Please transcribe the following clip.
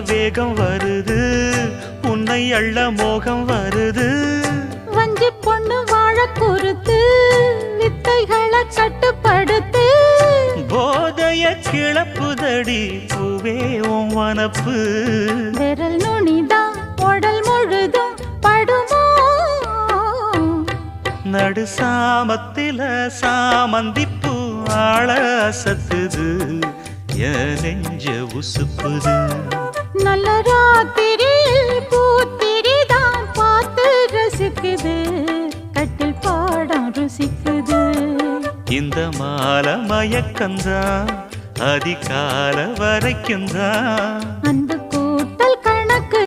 வேகம் வருது உன்னை அள்ள மோகம் வருது வஞ்சி பொண்ணு வாழ குறுத்து வித்தைகளை கட்டுப்படுத்து போதைய கிளப்புதடி பூவே உன் வனப்பு விரல் நுனிதான் உடல் முழுதும் படுமோ நடு சாமத்தில சாமந்திப்பூ ஆள அசத்துது என் நெஞ்ச உசுப்புது நல்ல ராத்திரியில் பூத்திரிதான் பார்த்து ரசிக்குது கட்டில் பாடம் ருசிக்குது இந்த மாலை மயக்கந்தான் அதிகால வரைக்கும் தான்